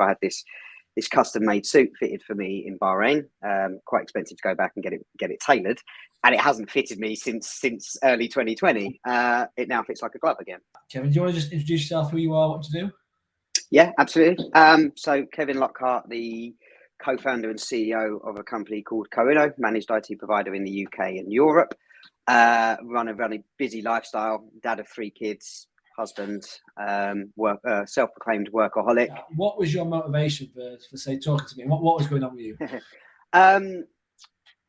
I had this custom made suit fitted for me in Bahrain. Quite expensive to go back and get it tailored, and it hasn't fitted me since early 2020. It now fits like a glove again. Kevin, do you want to just introduce yourself, who you are, what to do? Yeah, absolutely. So Kevin Lockhart, the co-founder and CEO of a company called Coino, managed IT provider in the UK and Europe. Run a really busy lifestyle, dad of 3 kids, husband, self-proclaimed workaholic. What was your motivation for say, talking to me? What was going on with you?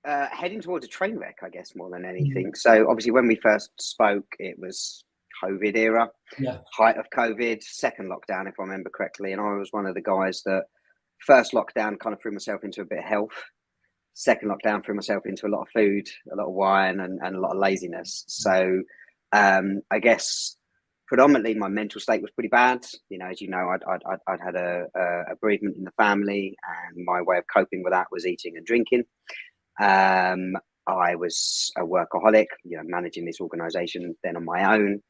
Heading towards a train wreck, I guess, more than anything. So obviously when we first spoke, it was COVID era, height of COVID, second lockdown, if I remember correctly. And I was one of the guys that first lockdown kind of threw myself into a bit of health. Second lockdown threw myself into a lot of food, a lot of wine, and a lot of laziness. So I guess predominantly my mental state was pretty bad. You know, as you know, I'd had a bereavement in the family, and my way of coping with that was eating and drinking. I was a workaholic, you know, managing this organization then on my own.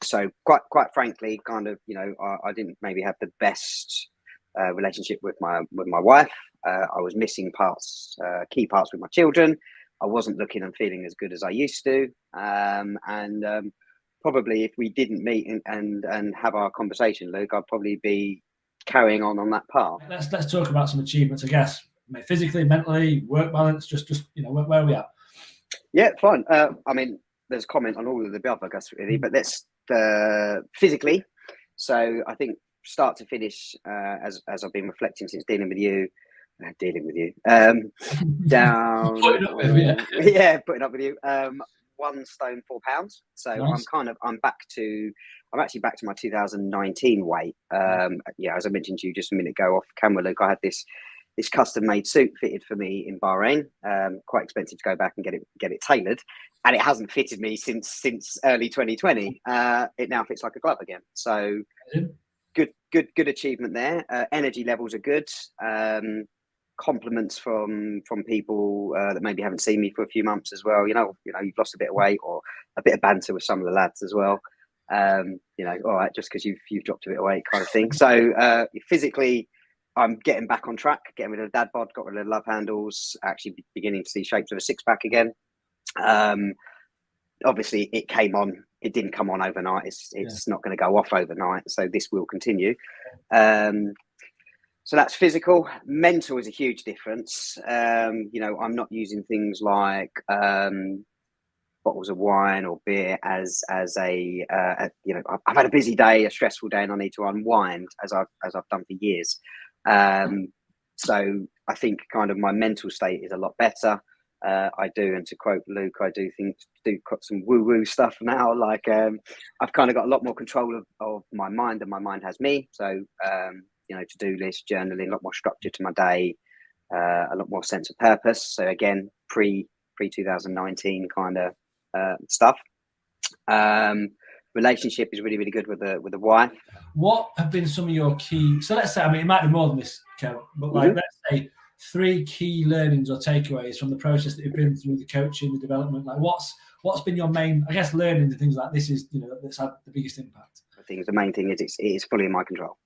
So quite frankly, kind of, you know, I didn't maybe have the best relationship with my wife. I was missing key parts with my children. I wasn't looking and feeling as good as I used to. Probably if we didn't meet and have our conversation, Luke, I'd probably be carrying on that path. Let's talk about some achievements, I guess. Physically, mentally, work balance, just you know, where are we at? Yeah, fine. I mean, there's comment on all of the above, I guess, really, but let's physically. So I think start to finish, as I've been reflecting since dealing with you, down, putting up with you. 1 stone 4 pounds. So nice. I'm actually back to my 2019 weight. As I mentioned to you just a minute ago off camera, Luke, I had this custom made suit fitted for me in Bahrain. Quite expensive to go back and get it tailored, and it hasn't fitted me since early 2020. It now fits like a glove again. So good achievement there. Energy levels are good. Compliments from people that maybe haven't seen me for a few months as well. You know, you've lost a bit of weight, or a bit of banter with some of the lads as well. You know, all right, just because you've dropped a bit of weight, kind of thing. So physically, I'm getting back on track, getting rid of the dad bod, got rid of the love handles, actually beginning to see shapes of a 6-pack again. Obviously, it didn't come on overnight. It's not going to go off overnight. So this will continue. So that's physical. Mental is a huge difference. You know, I'm not using things like bottles of wine or beer as a you know, I've had a busy day, a stressful day, and I need to unwind as I've done for years. So I think kind of my mental state is a lot better. I do, and to quote Luke, I do some woo-woo stuff now. Like I've kind of got a lot more control of my mind than my mind has me. So you know, to-do list, journaling, a lot more structure to my day, a lot more sense of purpose. So again, pre 2019 kind of stuff. Relationship is really good with the wife. What have been some of your key? So let's say, I mean, it might be more than this, Kev, but like let's say 3 key learnings or takeaways from the process that you've been through, the coaching, the development. Like what's been your main, I guess, learning and things like this is, you know, that's had the biggest impact. I think the main thing is it is fully in my control.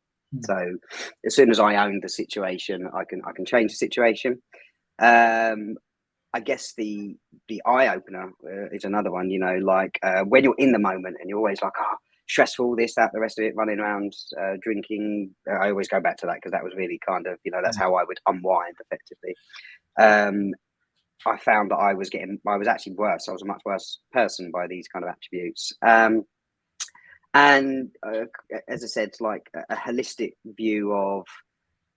So as soon as I own the situation, I can change the situation. I guess the eye opener is another one. You know, like when you're in the moment and you're always like, stressful, this, that, the rest of it, running around, drinking. I always go back to that because that was really kind of, you know, that's how I would unwind effectively. I found that I was actually worse. I was a much worse person by these kind of attributes. And as I said, like a holistic view of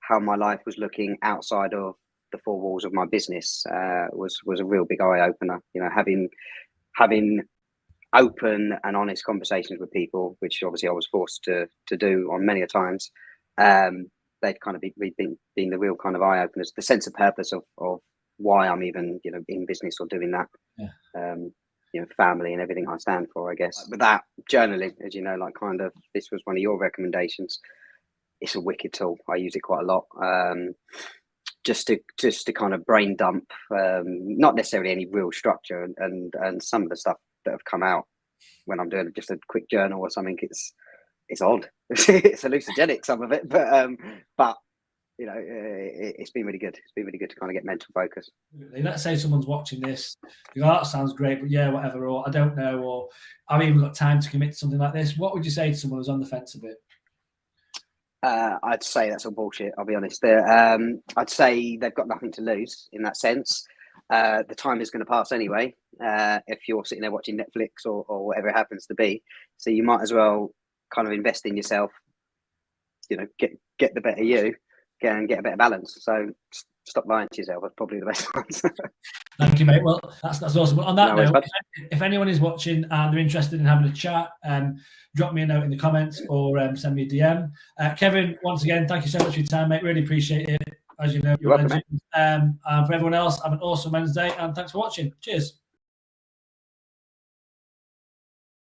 how my life was looking outside of the 4 walls of my business was a real big eye opener. You know, having open and honest conversations with people, which obviously I was forced to do on many a times. They've kind of been the real kind of eye openers. The sense of purpose of why I'm even, you know, in business or doing that. You know, family and everything I stand for, I guess. With that, journaling, as you know, like kind of, this was one of your recommendations. It's a wicked tool. I use it quite a lot. Just to kind of brain dump, not necessarily any real structure, and some of the stuff that have come out when I'm doing just a quick journal or something, it's odd. It's hallucinogenic, some of it, but you know, it's been really good. It's been really good to kind of get mental focus. Let's say someone's watching this, you go, that sounds great, but yeah, whatever, or I don't know, or I've even got time to commit to something like this. What would you say to someone who's on the fence a bit? I'd say that's all bullshit. I'll be honest. I'd say they've got nothing to lose in that sense. The time is going to pass anyway. If you're sitting there watching Netflix or whatever it happens to be, so you might as well kind of invest in yourself. You know, get the better you. And get a better balance. So stop lying to yourself. That's probably the best answer. Thank you, mate. Well, that's awesome. But on that note, worries, if anyone is watching and they're interested in having a chat, drop me a note in the comments or send me a DM. Kevin, once again, thank you so much for your time, mate. Really appreciate it. As you know, you're welcome, legend. And for everyone else, have an awesome Wednesday, and thanks for watching. Cheers.